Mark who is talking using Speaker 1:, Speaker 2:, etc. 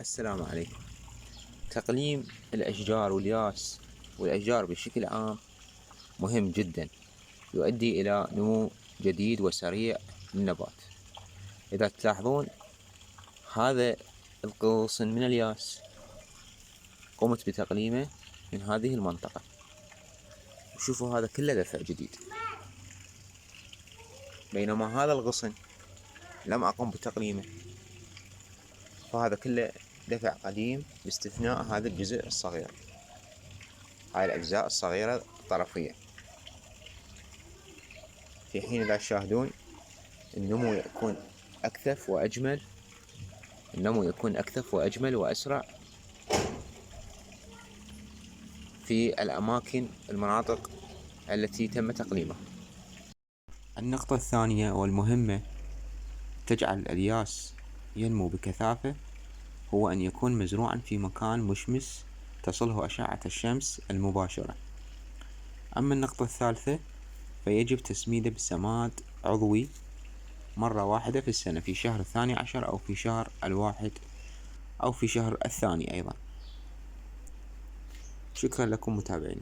Speaker 1: السلام عليكم. تقليم الأشجار والياس والأشجار بشكل عام مهم جدا، يؤدي إلى نمو جديد وسريع للنبات. إذا تلاحظون هذا الغصن من الياس قمت بتقليمه من هذه المنطقة، وشوفوا هذا كله دفع جديد، بينما هذا الغصن لم أقم بتقليمه، فهذا كله دفع قديم باستثناء هذا الجزء الصغير، هاي الأجزاء الصغيرة الطرفية. في حين إذا تشاهدون النمو يكون أكثف وأجمل وأسرع في المناطق التي تم تقليمها. النقطة الثانية والمهمة تجعل الياس ينمو بكثافة هو أن يكون مزروعا في مكان مشمس تصله أشعة الشمس المباشرة. أما النقطة الثالثة فيجب تسميده بسماد عضوي مرة واحدة في السنة، في شهر 12 أو في شهر 1 أو في شهر 2 أيضا. شكرا لكم متابعين.